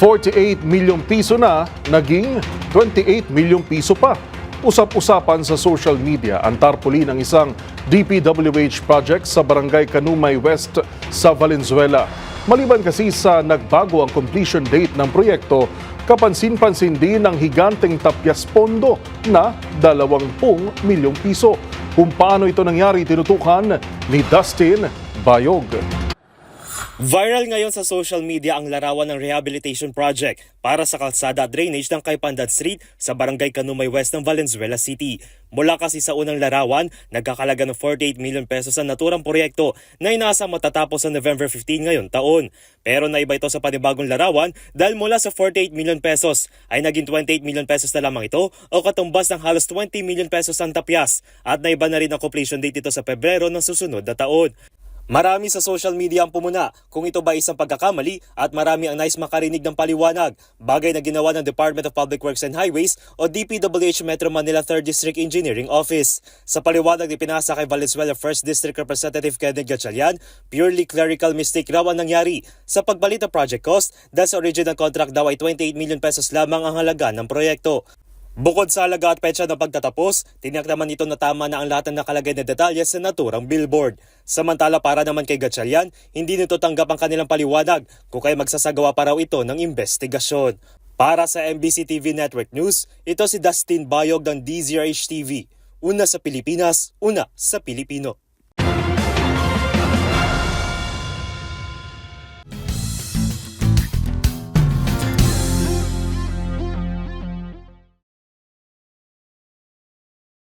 48 milyong piso na naging 28 milyong piso pa. Usap-usapan sa social media ang tarpaulin ng isang DPWH project sa Barangay Canumay West sa Valenzuela. Maliban kasi sa nagbago ang completion date ng proyekto, kapansin-pansin din ang higanteng tapyas pondo na 20 milyong piso. Kung paano ito nangyari, tinutukan ni Dustin Bayog. Viral ngayon sa social media ang larawan ng rehabilitation project para sa kalsada at drainage ng Kaypandad Street sa Barangay Canumay West ng Valenzuela City. Mula kasi sa unang larawan, nagkakalaga ng 48 million pesos ang naturang proyekto na inaasang matatapos sa November 15 ngayon taon. Pero naiba ito sa panibagong larawan dahil mula sa 48 million pesos ay naging 28 million pesos na lamang ito o katumbas ng halos 20 million pesos ang tapyas at naiba na rin ang completion date ito sa Pebrero ng susunod na taon. Marami sa social media ang pumuna kung ito ba isang pagkakamali at marami ang nais makarinig ng paliwanag, bagay na ginawa ng Department of Public Works and Highways o DPWH Metro Manila 3rd District Engineering Office. Sa paliwanag ni pinasa kay Valenzuela 1st District Representative Kenneth Gatchalian, purely clerical mistake raw ang nangyari sa pagbalit ng project cost dahil sa original contract daw ay 28 million pesos lamang ang halaga ng proyekto. Bukod sa halaga at petsa ng pagtatapos, tiniyak naman ito na tama na ang lahat ng nakalagay na detalye sa naturang billboard. Samantala para naman kay Gatchalian, hindi nito tanggap ang kanilang paliwanag kung kaya magsasagawa pa raw ito ng investigasyon. Para sa MBC TV Network News, ito si Dustin Bayog ng DZRH TV. Una sa Pilipinas, una sa Pilipino.